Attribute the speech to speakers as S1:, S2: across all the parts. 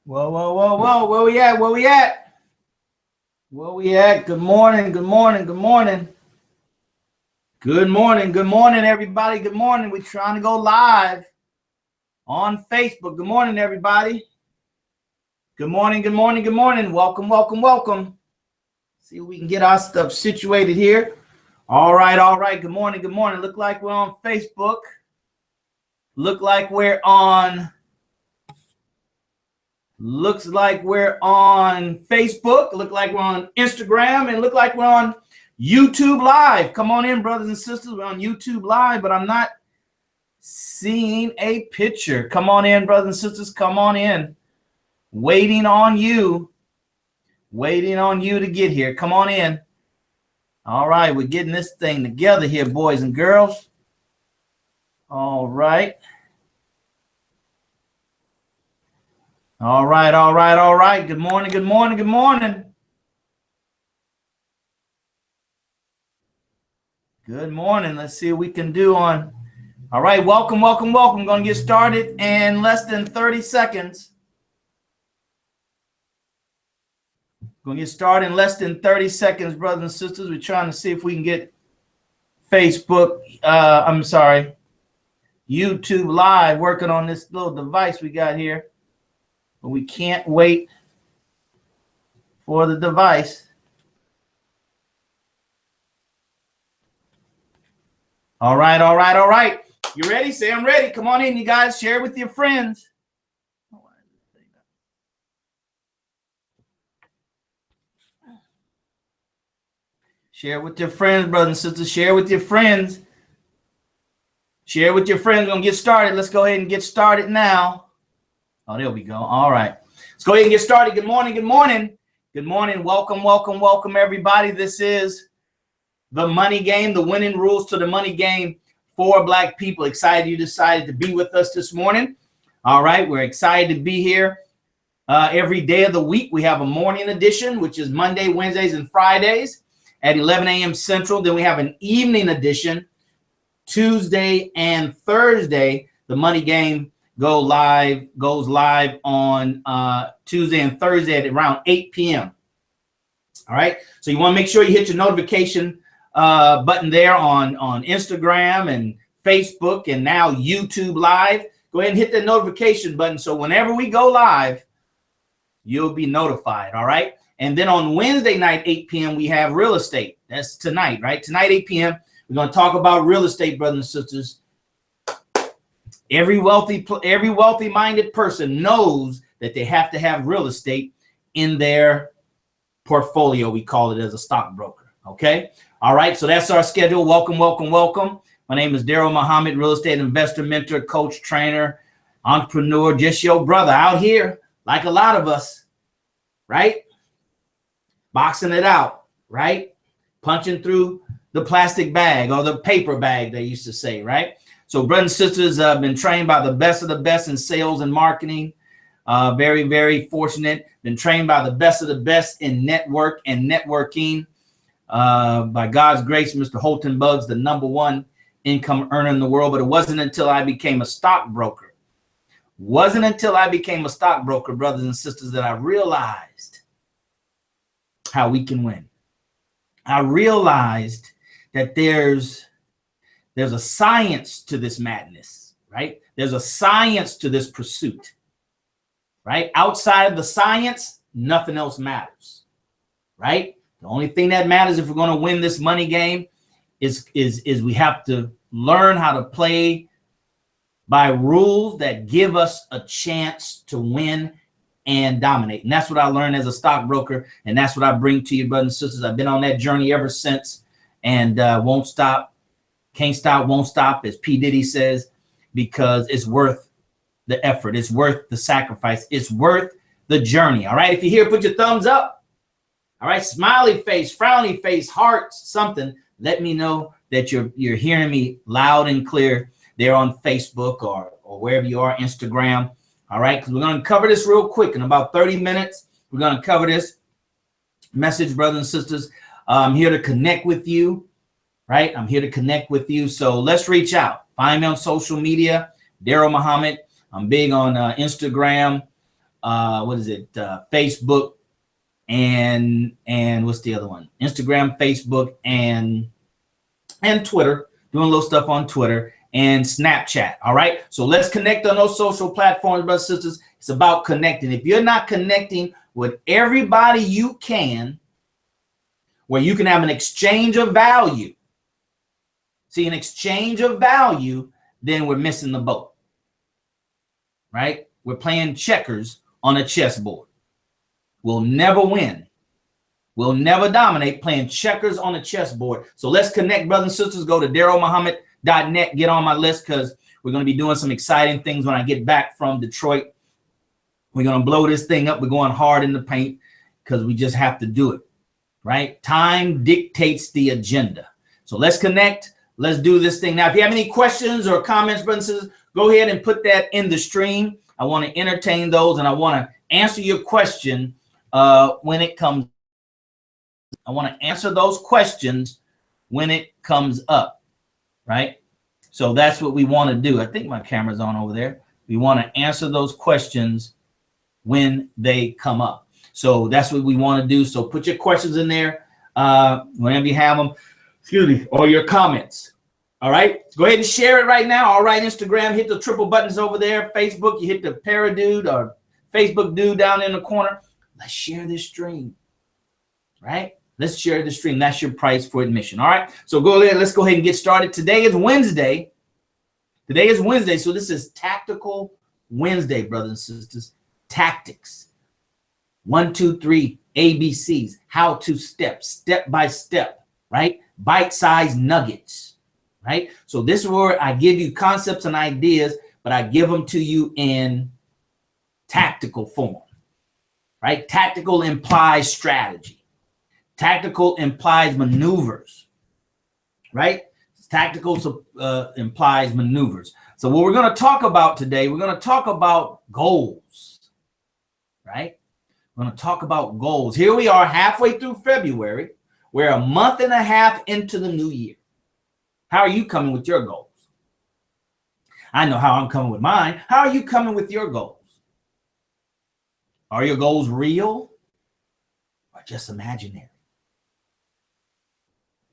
S1: Whoa, whoa, whoa, whoa. Where we at? Where we at? Where we at? Good morning. Good morning. Good morning. Good morning. Good morning, everybody. Good morning. We're trying to go live on Facebook. Good morning, everybody. Good morning. Good morning. Good morning. Welcome, welcome, welcome. See if we can get our stuff situated here. All right. All right. Good morning. Good morning. Look like we're on Facebook. Looks like we're on Facebook, look like we're on Instagram, and look like we're on YouTube Live. Come on in, brothers and sisters. We're on YouTube Live, but I'm not seeing a picture. Come on in, brothers and sisters. Come on in. Waiting on you. Waiting on you to get here. Come on in. All right, we're getting this thing together here, boys and girls. All right. All right, all right, all right. Good morning, good morning, good morning. Good morning. Let's see what we can do on. All right, welcome, welcome, welcome. I'm going to get started in less than 30 seconds. Going to get started in less than 30 seconds, brothers and sisters. We're trying to see if we can get Facebook, YouTube Live working on this little device we got here. But we can't wait for the device. All right, all right, all right. You ready? Say I'm ready. Come on in, you guys. Share with your friends. Share with your friends, brothers and sisters. Share with your friends. Share with your friends. We're going to get started. Let's go ahead and get started now. Oh, there we go. All right. Let's go ahead and get started. Good morning. Good morning. Good morning. Welcome, welcome, welcome, everybody. This is the Money Game, the winning rules to the money game for Black people. Excited you decided to be with us this morning. All right. We're excited to be here every day of the week. We have a morning edition, which is Monday, Wednesdays, and Fridays at 11 a.m. Central. Then we have an evening edition, Tuesday and Thursday. The Money Game goes live on Tuesday and Thursday at around 8 p.m. All right. So you want to make sure you hit your notification button there on Instagram and Facebook and now YouTube Live. Go ahead and hit that notification button. So whenever we go live, you'll be notified. All right. And then on Wednesday night, 8 p.m., we have real estate. That's tonight, right? Tonight, 8 p.m., we're going to talk about real estate, brothers and sisters. Every wealthy-minded person knows that they have to have real estate in their portfolio. We call it as a stockbroker. Okay. All right. So that's our schedule. Welcome, welcome, welcome. My name is Daryl Muhammad, real estate investor, mentor, coach, trainer, entrepreneur, just your brother out here, like a lot of us, right? Boxing it out, right? Punching through the plastic bag or the paper bag, they used to say, right? So brothers and sisters, I've been trained by the best of the best in sales and marketing. Very, very fortunate. Been trained by the best of the best in network and networking. By God's grace, Mr. Holton Buggs, the #1 income earner in the world. But it wasn't until I became a stockbroker. Brothers and sisters, that I realized how we can win. I realized that there's a science to this madness, right? There's a science to this pursuit, right? Outside of the science, nothing else matters, right? The only thing that matters if we're going to win this money game is we have to learn how to play by rules that give us a chance to win and dominate. And that's what I learned as a stockbroker. And that's what I bring to you, brothers and sisters. I've been on that journey ever since and won't stop. Can't stop, won't stop, as P. Diddy says, because it's worth the effort. It's worth the sacrifice. It's worth the journey. All right. If you're here, put your thumbs up. All right. Smiley face, frowny face, hearts, something. Let me know that you're hearing me loud and clear there on Facebook or wherever you are, Instagram. All right. Because we're going to cover this real quick in about 30 minutes. We're going to cover this message, brothers and sisters. I'm here to connect with you. Right. I'm here to connect with you. So let's reach out. Find me on social media, Daryl Muhammad. I'm big on Instagram, what is it? Facebook and what's the other one? Instagram, Facebook, and Twitter. Doing a little stuff on Twitter and Snapchat. All right. So let's connect on those social platforms, brothers and sisters. It's about connecting. If you're not connecting with everybody you can, where you can have an exchange of value. See, an exchange of value, then we're missing the boat. Right? We're playing checkers on a chessboard. We'll never win. We'll never dominate playing checkers on a chessboard. So let's connect, brothers and sisters. Go to darylmuhammad.net. Get on my list because we're going to be doing some exciting things when I get back from Detroit. We're going to blow this thing up. We're going hard in the paint because we just have to do it, right? Time dictates the agenda. So let's connect. Let's do this thing. Now, if you have any questions or comments, brothers and sisters, go ahead and put that in the stream. I want to entertain those and I want to answer your question when it comes. I want to answer those questions when it comes up, right? So that's what we want to do. I think my camera's on over there. We want to answer those questions when they come up. So that's what we want to do. So put your questions in there whenever you have them, excuse me, or your comments. All right, go ahead and share it right now. All right, Instagram, hit the triple buttons over there. Facebook, you hit the Paradude or Facebook dude down in the corner. Let's share this stream, right? Let's share the stream. That's your price for admission. All right. So go ahead. Let's go ahead and get started. Today is Wednesday. Today is Wednesday. So this is Tactical Wednesday, brothers and sisters. Tactics. 1, 2, 3 ABCs. How to step by step, right? Bite-sized nuggets, right? So this is where I give you concepts and ideas, but I give them to you in tactical form, right? Tactical implies strategy. Tactical implies maneuvers, right? Tactical implies maneuvers. So what we're going to talk about today, we're going to talk about goals, right? We're going to talk about goals. Here we are halfway through February. We're a month and a half into the new year. How are you coming with your goals? I know how I'm coming with mine. How are you coming with your goals? Are your goals real or just imaginary?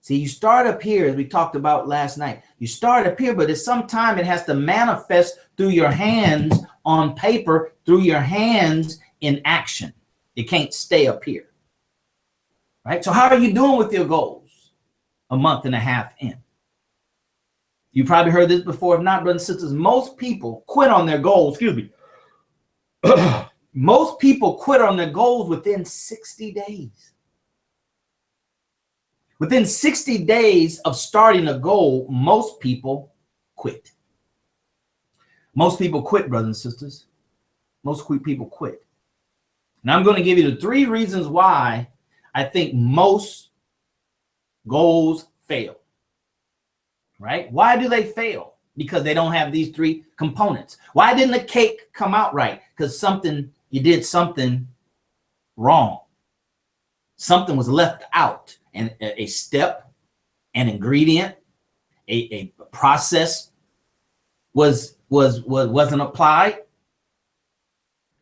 S1: See, you start up here, as we talked about last night. You start up here, but at some time it has to manifest through your hands on paper, through your hands in action. It can't stay up here, right? So how are you doing with your goals a month and a half in? You probably heard this before. If not, brothers and sisters, most people quit on their goals. Excuse me. Most people quit on their goals within 60 days. Within 60 days of starting a goal, most people quit. Most people quit, brothers and sisters. Most people quit. And I'm going to give you the 3 reasons why I think most goals fail. Right? Why do they fail? Because they don't have these 3 components. Why didn't the cake come out right? Because you did something wrong. Something was left out. And a step, an ingredient, a process wasn't applied.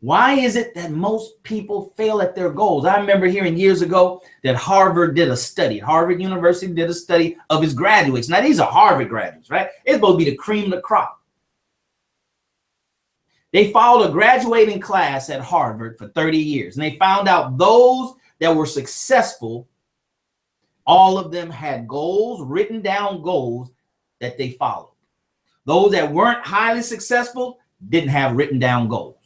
S1: Why is it that most people fail at their goals? I remember hearing years ago that Harvard did a study. Harvard University did a study of its graduates. Now, these are Harvard graduates, right? It's supposed to be the cream of the crop. They followed a graduating class at Harvard for 30 years, and they found out those that were successful, all of them had goals, written down goals that they followed. Those that weren't highly successful didn't have written down goals.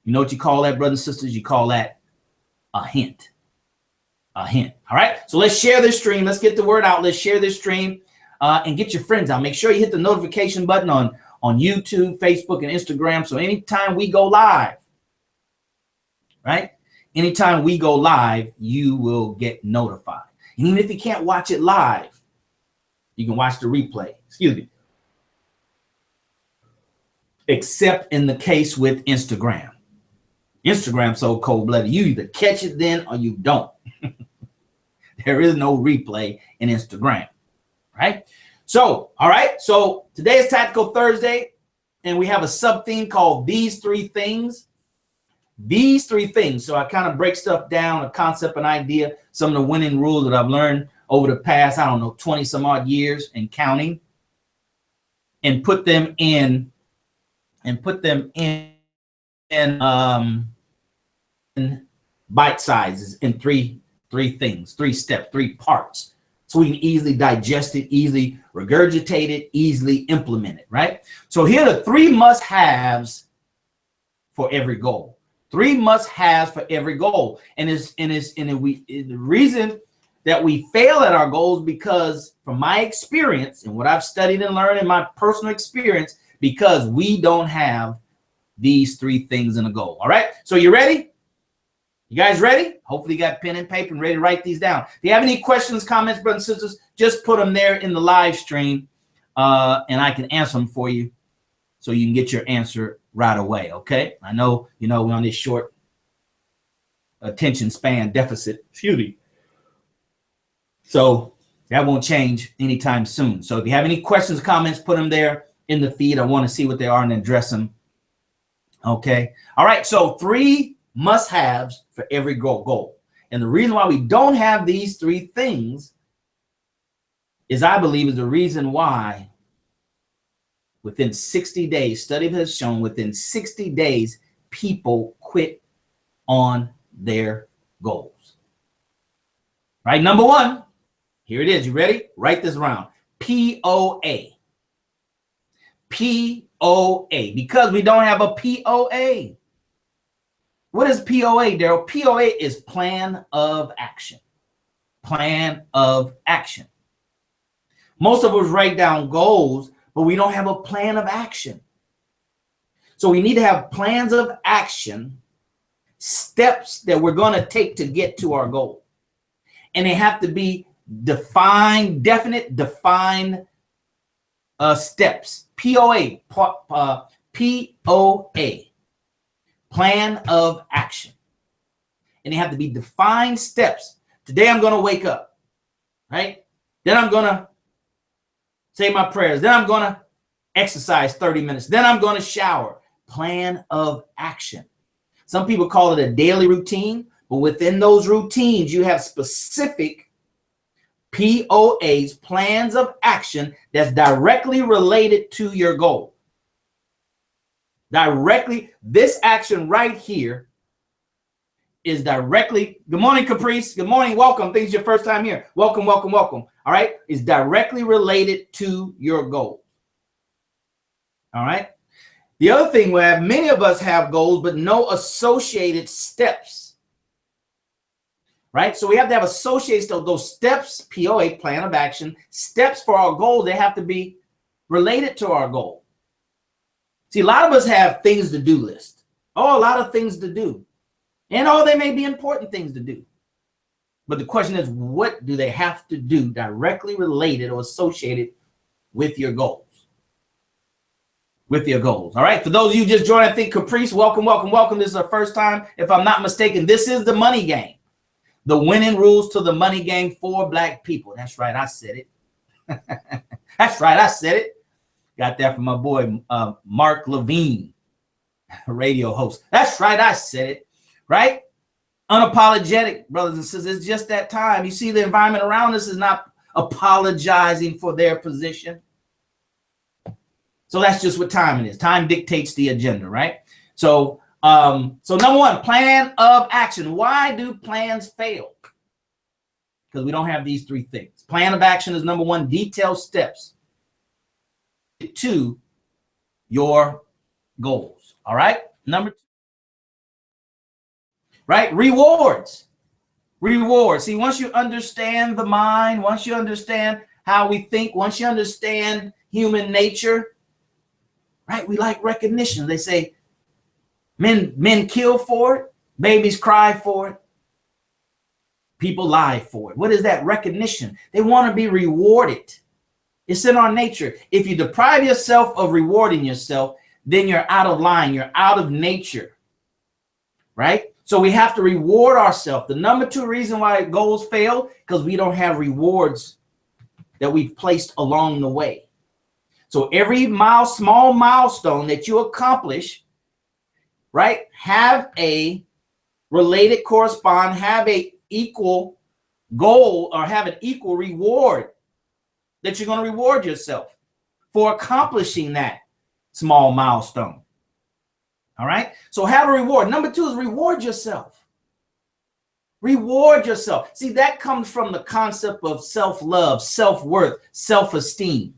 S1: You know what you call that, brothers and sisters? You call that a hint. A hint. All right. So let's share this stream. Let's get the word out. Let's share this stream and get your friends out. Make sure you hit the notification button on YouTube, Facebook, and Instagram. So anytime we go live, right? Anytime we go live, you will get notified. And even if you can't watch it live, you can watch the replay. Excuse me. Except in the case with Instagram. Instagram's so cold-blooded. You either catch it then or you don't. There is no replay in Instagram, right? So, all right. So today is Tactical Thursday, and we have a sub-theme called These 3 Things. These three things. So I kind of break stuff down, a concept, an idea, some of the winning rules that I've learned over the past, I don't know, 20 some odd years and counting, and put them in bite sizes in three things, 3 steps, 3 parts. So we can easily digest it, easily regurgitate it, easily implement it, right? So here are the 3 must-haves for every goal. 3 must-haves for every goal. And the reason that we fail at our goals, because from my experience and what I've studied and learned in my personal experience, because we don't have these 3 things in a goal. All right. So you ready? You guys ready? Hopefully you got pen and paper and ready to write these down. If you have any questions, comments, brothers and sisters, just put them there in the live stream, and I can answer them for you so you can get your answer right away. Okay. I know, we're on this short attention span deficit. Excuse me. So that won't change anytime soon. So if you have any questions, comments, put them there in the feed. I want to see what they are and address them. Okay. All right. So 3 must-haves for every goal. And the reason why we don't have these 3 things is, I believe, is the reason why within 60 days, study has shown within 60 days, people quit on their goals. Right. Number 1, here it is. You ready? Write this around. POA. POA. Because we don't have a POA. What is POA, Daryl? POA is plan of action. Plan of action. Most of us write down goals, but we don't have a plan of action. So we need to have plans of action, steps that we're going to take to get to our goal. And they have to be defined, definite, defined steps. POA. POA. Plan of action. And they have to be defined steps. Today I'm going to wake up, right? Then I'm going to say my prayers. Then I'm going to exercise 30 minutes. Then I'm going to shower. Plan of action. Some people call it a daily routine, but within those routines, you have specific POAs, plans of action, that's directly related to your goal. Directly, this action right here is directly, good morning, Caprice. Good morning, welcome. Think it's your first time here. Welcome, welcome, welcome. All right, is directly related to your goal. All right. The other thing, where many of us have goals, but no associated steps. Right. So we have to have associated those steps, POA, plan of action, steps for our goal. They have to be related to our goal. See, a lot of us have things to do list. Oh, a lot of things to do. And they may be important things to do. But the question is, what do they have to do directly related or associated with your goals? With your goals. All right. For those of you who just joined, I think Caprice, welcome, welcome, welcome. This is our first time. If I'm not mistaken, this is the money game. The winning rules to the money game for Black people. That's right. I said it. That's right. I said it. Got that from my boy, Mark Levine, radio host. That's right. I said it. Right? Unapologetic, brothers and sisters. It's just that time. You see, the environment around us is not apologizing for their position. So that's just what time it is. Time dictates the agenda, right? So number 1, plan of action. Why do plans fail? Because we don't have these 3 things. Plan of action is number 1, detailed steps to your goals. All right. Number 2, right? Rewards. See, once you understand the mind, once you understand how we think, once you understand human nature, right? We like recognition. They say men kill for it, babies cry for it, people lie for it. What is that? Recognition. They want to be rewarded. It's in our nature. If you deprive yourself of rewarding yourself, then you're out of line. You're out of nature, right? So we have to reward ourselves. The number 2 reason why goals fail, because we don't have rewards that we've placed along the way. So every small milestone that you accomplish, right? Have a related correspond, have a equal goal or have an equal reward that you're going to reward yourself for accomplishing that small milestone. All right. So have a reward. Number 2 is reward yourself. Reward yourself. See, that comes from the concept of self-love, self-worth, self-esteem.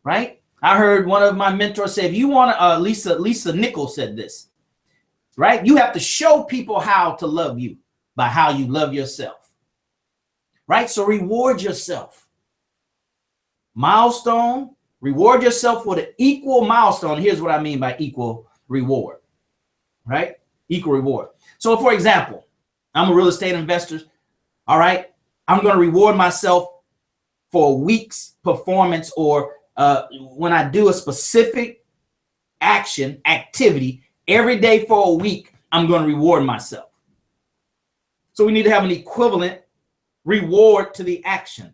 S1: Right? I heard one of my mentors say, if you want to, Lisa Nichols said this, right? You have to show people how to love you by how you love yourself. Right? So reward yourself. Milestone, reward yourself with an equal milestone. Here's what I mean by equal reward, right? Equal reward. So for example, I'm a real estate investor. All right. I'm going to reward myself for a week's performance or when I do a specific activity every day for a week, I'm going to reward myself. So we need to have an equivalent reward to the action.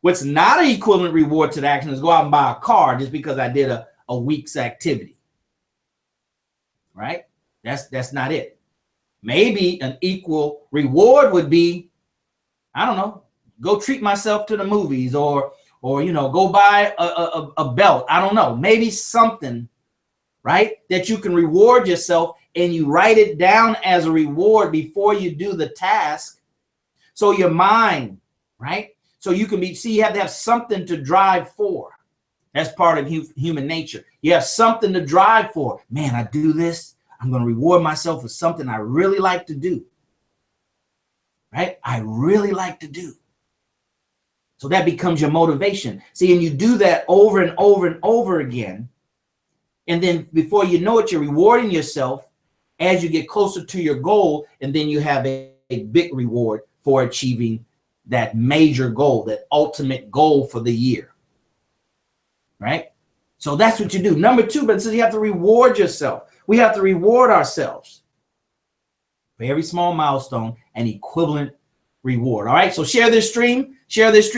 S1: What's not an equivalent reward to the action is go out and buy a car just because I did a week's activity. Right? That's not it. Maybe an equal reward would be, I don't know, go treat myself to the movies or go buy a belt. I don't know. Maybe something, right, that you can reward yourself and you write it down as a reward before you do the task. So your mind, right? So you can you have to have something to drive for. That's part of human nature. You have something to drive for. Man, I do this. I'm going to reward myself for something I really like to do. Right? I really like to do. So that becomes your motivation. See, and you do that over and over and over again. And then before you know it, you're rewarding yourself as you get closer to your goal. And then you have a big reward for achieving that major goal, that ultimate goal for the year. Right? So that's what you do. Number 2, but it says you have to reward yourself. We have to reward ourselves for every small milestone, an equivalent reward. All right. So share this stream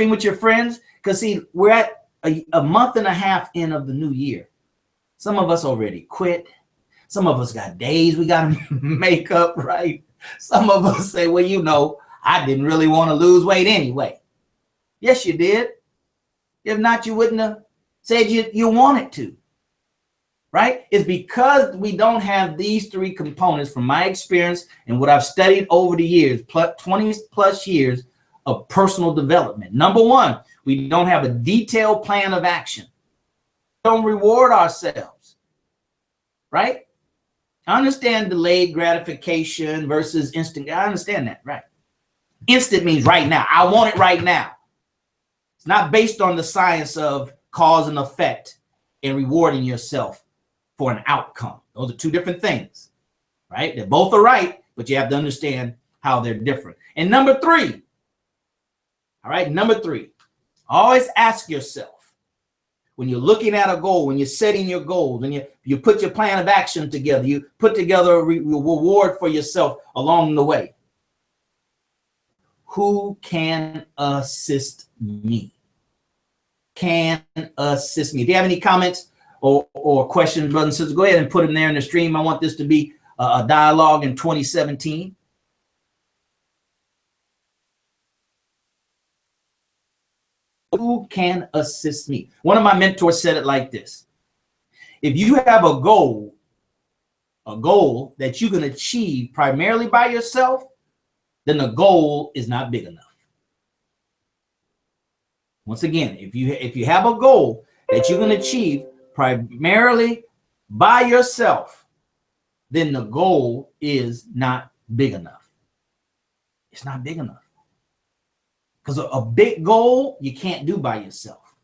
S1: with your friends. Because see, we're at a month and a half in of the new year. Some of us already quit. Some of us got days we got to make up, right? Some of us say, well, I didn't really want to lose weight anyway. Yes, you did. If not, you wouldn't have said you wanted to. Right? It's because we don't have these 3 components from my experience and what I've studied over the years, 20 plus years of personal development. Number 1, we don't have a detailed plan of action. We don't reward ourselves. Right? I understand delayed gratification versus instant. I understand that. Right? Instant means right now. I want it right now. It's not based on the science of cause and effect and rewarding yourself for an outcome. Those are 2 different things, right? They both are right, but you have to understand how they're different. And number 3, all right, number 3, always ask yourself when you're looking at a goal, when you're setting your goals, when you put your plan of action together, you put together a reward for yourself along the way. Who can assist me? Can assist me? If you have any comments or questions, brothers and sisters, go ahead and put them there in the stream. I want this to be a dialogue in 2017. Who can assist me? One of my mentors said it like this. If you have a goal that you can achieve primarily by yourself, then the goal is not big enough. Once again, if you have a goal that you can achieve primarily by yourself, then the goal is not big enough. It's not big enough. Because a big goal you can't do by yourself.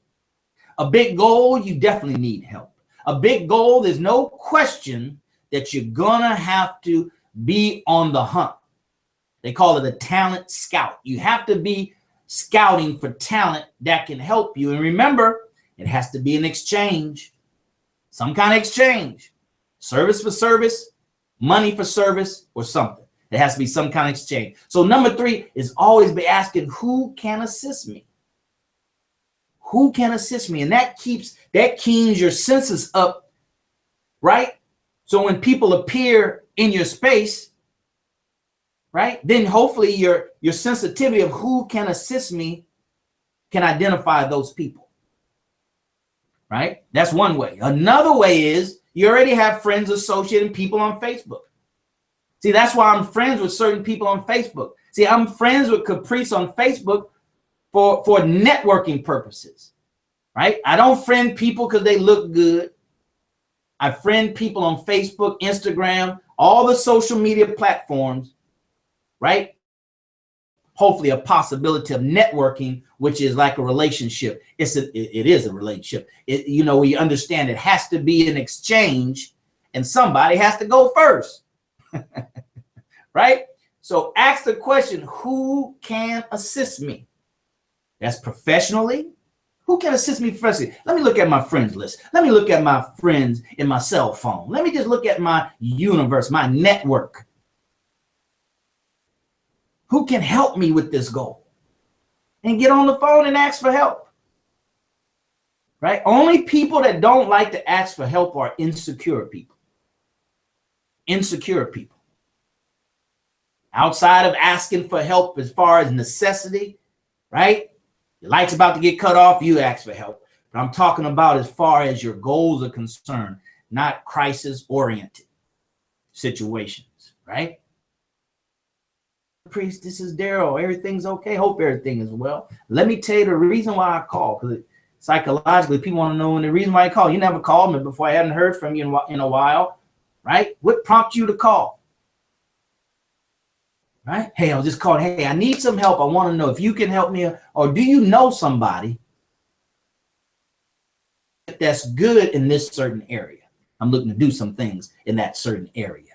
S1: A big goal, you definitely need help. A big goal, there's no question that you're gonna have to be on the hunt. They call it a talent scout. You have to be scouting for talent that can help you. And remember, it has to be an exchange. Some kind of exchange. Service for service, money for service, or something. There has to be some kind of exchange. So number 3 is always be asking, who can assist me? Who can assist me? And that keeps your senses up, right? So when people appear in your space, right, then hopefully your sensitivity of who can assist me can identify those people, right? That's one way. Another way is you already have friends associating people on Facebook. See, that's why I'm friends with certain people on Facebook. See, I'm friends with Caprice on Facebook for networking purposes, right? I don't friend people because they look good. I friend people on Facebook, Instagram, all the social media platforms, right? Hopefully a possibility of networking, which is like a relationship. It is a relationship. We understand it has to be an exchange and somebody has to go first, right? So ask the question, who can assist me? That's professionally. Who can assist me professionally? Let me look at my friends list. Let me look at my friends in my cell phone. Let me just look at my universe, my network. Who can help me with this goal? And get on the phone and ask for help. Right? Only people that don't like to ask for help are insecure people. Insecure people. Outside of asking for help as far as necessity, right? Your light's about to get cut off, you ask for help. But I'm talking about as far as your goals are concerned, not crisis-oriented situations, right? Priest, this is Daryl. Everything's okay. Hope everything is well. Let me tell you the reason why I call, because psychologically, people want to know the reason why I call. You never called me before. I hadn't heard from you in a while, right? What prompted you to call? Right? Hey, I was just calling. Hey, I need some help. I want to know if you can help me, or do you know somebody that's good in this certain area? I'm looking to do some things in that certain area.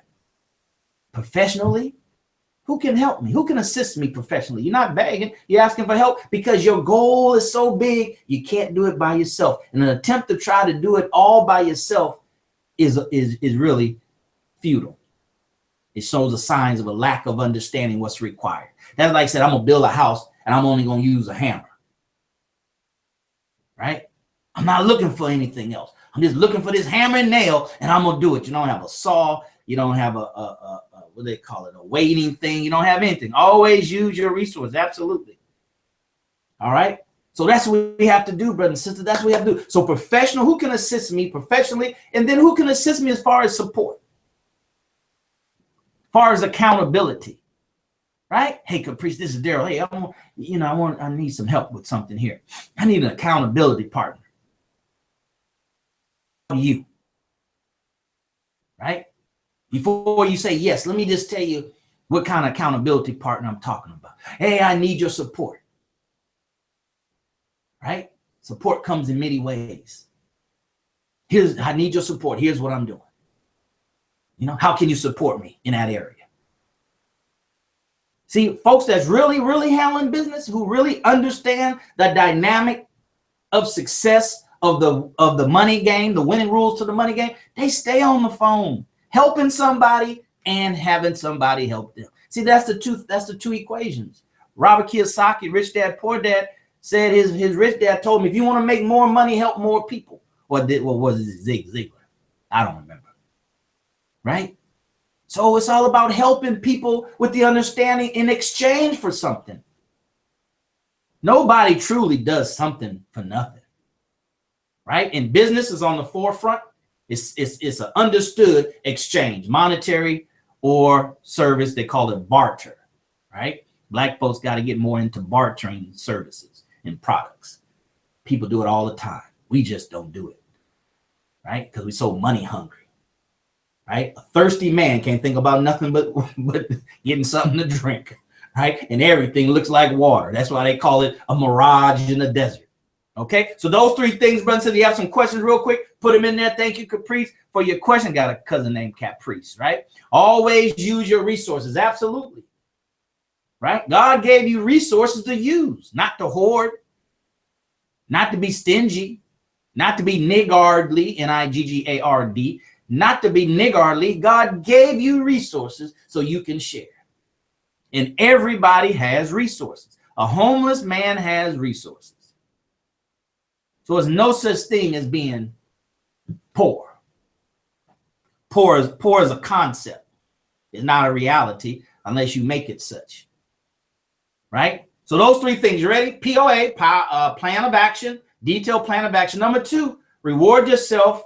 S1: Professionally, who can help me? Who can assist me professionally? You're not begging. You're asking for help because your goal is so big, you can't do it by yourself. And an attempt to try to do it all by yourself is really futile. It shows the signs of a lack of understanding what's required. That's like I said, I'm going to build a house and I'm only going to use a hammer. Right? I'm not looking for anything else. I'm just looking for this hammer and nail and I'm going to do it. You don't have a saw. You don't have a what do they call it? A weighting thing. You don't have anything. Always use your resources. Absolutely. All right. So that's what we have to do, brothers and sisters. That's what we have to do. So professional, who can assist me professionally? And then who can assist me as far as support? Far as accountability, right? Hey, Caprice, this is Daryl. Hey, I need some help with something here. I need an accountability partner. You, right? Before you say yes, let me just tell you what kind of accountability partner I'm talking about. Hey, I need your support, right? Support comes in many ways. I need your support. Here's what I'm doing. How can you support me in that area? See, folks that's really, really handling business, who really understand the dynamic of success of the money game, the winning rules to the money game, they stay on the phone, helping somebody and having somebody help them. See, that's the two equations. Robert Kiyosaki, Rich Dad, Poor Dad, said his rich dad told me, if you want to make more money, help more people. What was it, Zig Ziglar? I don't remember. Right? So it's all about helping people with the understanding in exchange for something. Nobody truly does something for nothing. Right? And business is on the forefront. It's an understood exchange, monetary or service. They call it barter. Right? Black folks got to get more into bartering services and products. People do it all the time. We just don't do it. Right? Because we're so money hungry. Right? A thirsty man can't think about nothing but getting something to drink, right? And everything looks like water. That's why they call it a mirage in the desert. Okay, so those three things, brother. So you have some questions real quick, put them in there. Thank you, Caprice, for your question. Got a cousin named Caprice, right? Always use your resources. Absolutely. Right? God gave you resources to use, not to hoard, not to be stingy, not to be niggardly, Niggard, not to be niggardly. God gave you resources so you can share. And everybody has resources. A homeless man has resources. So there's no such thing as being poor. Poor is a concept. It's not a reality unless you make it such. Right? So those three things. You ready? POA, plan of action, detailed plan of action. Number 2, reward yourself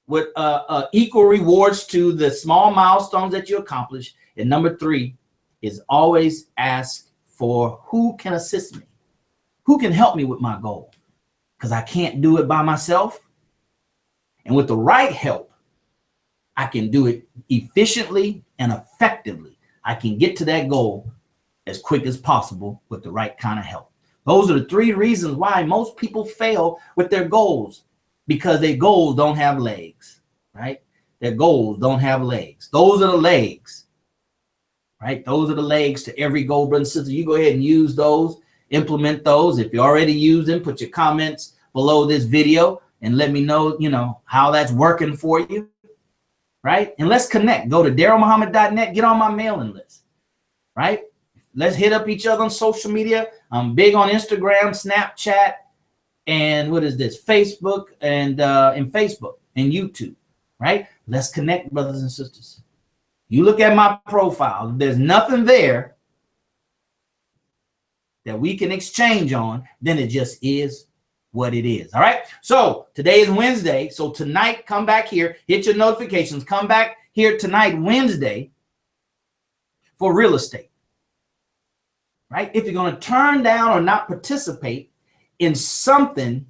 S1: with equal rewards to the small milestones that you accomplish. And number 3 is always ask for who can assist me, who can help me with my goal, because I can't do it by myself. And with the right help, I can do it efficiently and effectively. I can get to that goal as quick as possible with the right kind of help. Those are the 3 reasons why most people fail with their goals, because their goals don't have legs, right? Their goals don't have legs. Those are the legs, right? Those are the legs to every goal, brother and sister. You go ahead and use those, implement those. If you already use them, put your comments below this video and let me know, how that's working for you, right? And let's connect. Go to darylmuhammad.net, get on my mailing list, right? Let's hit up each other on social media. I'm big on Instagram, Snapchat, and what is this? Facebook and Facebook and YouTube, right? Let's connect, brothers and sisters. You look at my profile. If there's nothing there that we can exchange on, then it just is what it is. All right. So today is Wednesday. So tonight, come back here, hit your notifications, come back here tonight, Wednesday, for real estate. Right? If you're going to turn down or not participate in something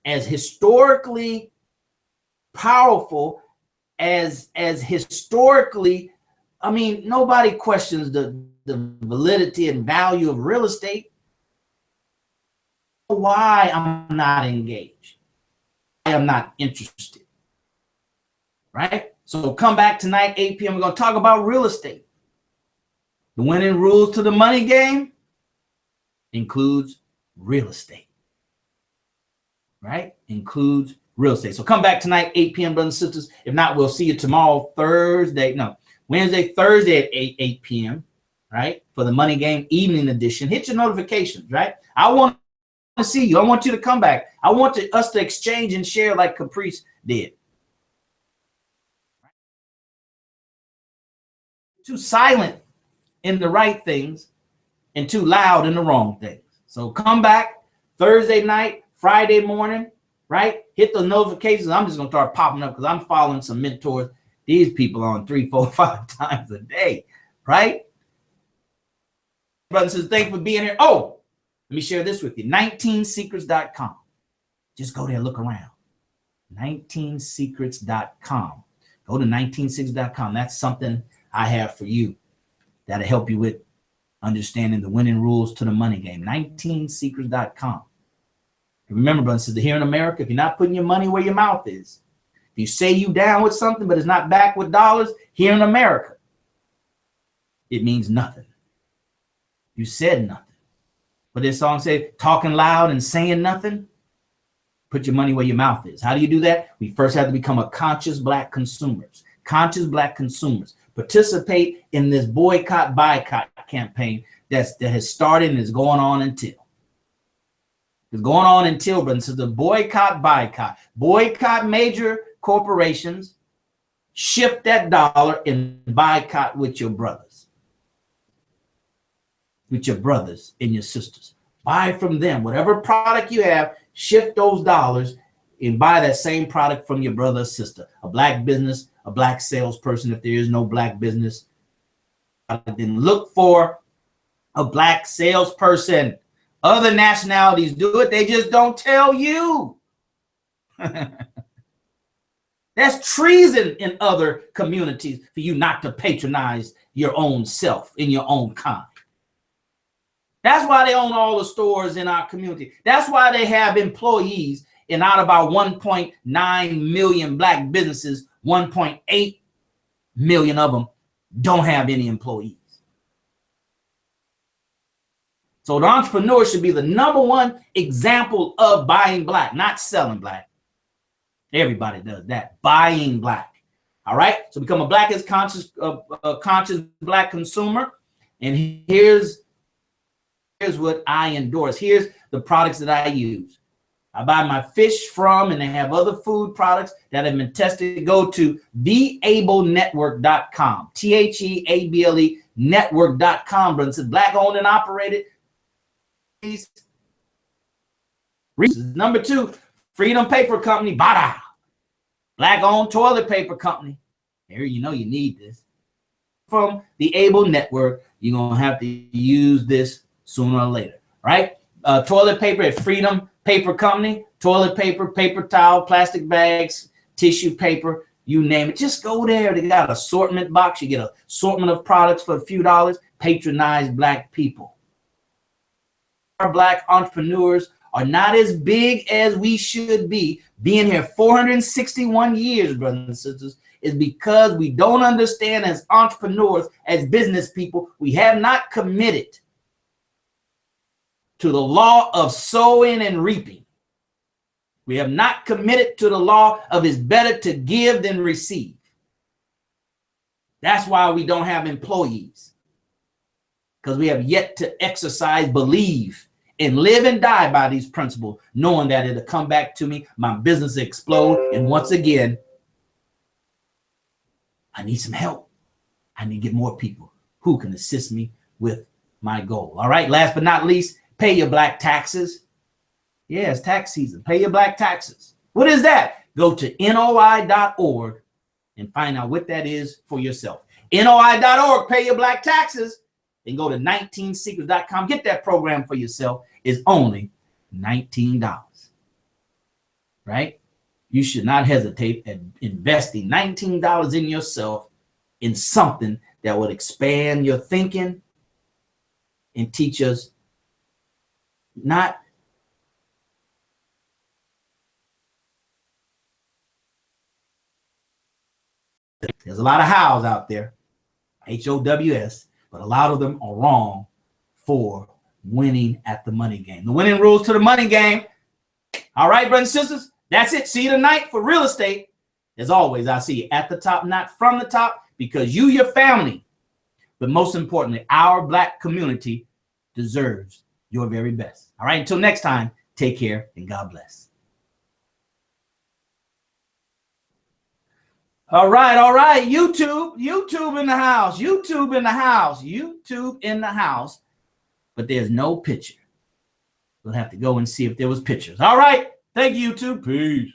S1: as historically powerful as historically, nobody questions the validity and value of real estate. Why I'm not engaged. I am not interested. Right? So come back tonight, 8 p.m. We're going to talk about real estate. The winning rules to the money game includes real estate, right? Includes real estate. So come back tonight, 8 p.m., brothers and sisters. If not, we'll see you tomorrow, Wednesday, Thursday at 8 p.m., right? For the money game evening edition. Hit your notifications, right? I want to see you. I want you to come back. I want us to exchange and share like Caprice did. Too silent in the right things and too loud in the wrong things. So come back Thursday night, Friday morning, right? Hit the notifications. I'm just going to start popping up because I'm following some mentors. These people on 3, 4, 5 times a day, right? Brothers and sisters, thank you for being here. Oh, let me share this with you. 19secrets.com. Just go there, look around. 19secrets.com. Go to 19secrets.com. That's something I have for you that'll help you with understanding the winning rules to the money game. 19secrets.com. Remember, brothers and sisters, here in America, if you're not putting your money where your mouth is, if you say you down with something, but it's not backed with dollars, here in America, it means nothing. You said nothing. But this song said, talking loud and saying nothing, put your money where your mouth is. How do you do that? We first have to become a conscious black consumers. Conscious black consumers. Participate in this boycott campaign that has started and is going on until. It's going on until, but so the boycott. Boycott major corporations, shift that dollar and boycott with your brothers. With your brothers and your sisters. Buy from them. Whatever product you have, shift those dollars and buy that same product from your brother or sister. A black business, a black salesperson, if there is no black business, then look for a black salesperson. Other nationalities do it. They just don't tell you. That's treason in other communities for you not to patronize your own self in your own kind. That's why they own all the stores in our community. That's why they have employees. And out of our 1.9 million black businesses, 1.8 million of them don't have any employees. So the entrepreneur should be the number one example of buying black, not selling black. Everybody does that, buying black. All right. So become a black as conscious black consumer. And here's what I endorse. Here's the products that I use. I buy my fish from, and they have other food products that have been tested. Go to theablenetwork.com, THEABLE network.com, brothers. It's black owned and operated. Number 2, Freedom Paper Company, Bada. Black owned toilet paper company. Here, you know you need this. From the Able Network, you're going to have to use this sooner or later, right? Toilet paper at Freedom Paper Company, toilet paper, paper towel, plastic bags, tissue paper, you name it. Just go there. They got an assortment box. You get an assortment of products for a few dollars. Patronize black people. Our black entrepreneurs are not as big as we should be. Being here 461 years, brothers and sisters, is because we don't understand as entrepreneurs, as business people, we have not committed to the law of sowing and reaping. We have not committed to the law of it's better to give than receive. That's why we don't have employees, because we have yet to exercise, believe, and live and die by these principles, knowing that it'll come back to me, my business will explode, and once again, I need some help. I need to get more people who can assist me with my goal. All right, last but not least, pay your black taxes. Yeah, it's tax season. Pay your black taxes. What is that? Go to NOI.org and find out what that is for yourself. NOI.org, pay your black taxes. Then go to 19secrets.com. Get that program for yourself. It's only $19. Right? You should not hesitate at investing $19 in yourself in something that would expand your thinking and teach us not there's a lot of hows out there, HOWS, but a lot of them are wrong for winning at the money game. The winning rules to the money game. All right, brothers and sisters, that's it. See you tonight for real estate. As always, I'll see you at the top, not from the top, because you, your family, but most importantly, our black community deserves your very best. All right, until next time, take care and God bless. All right. YouTube in the house, YouTube in the house, but there's no picture. We'll have to go and see if there was pictures. All right. Thank you, YouTube. Peace.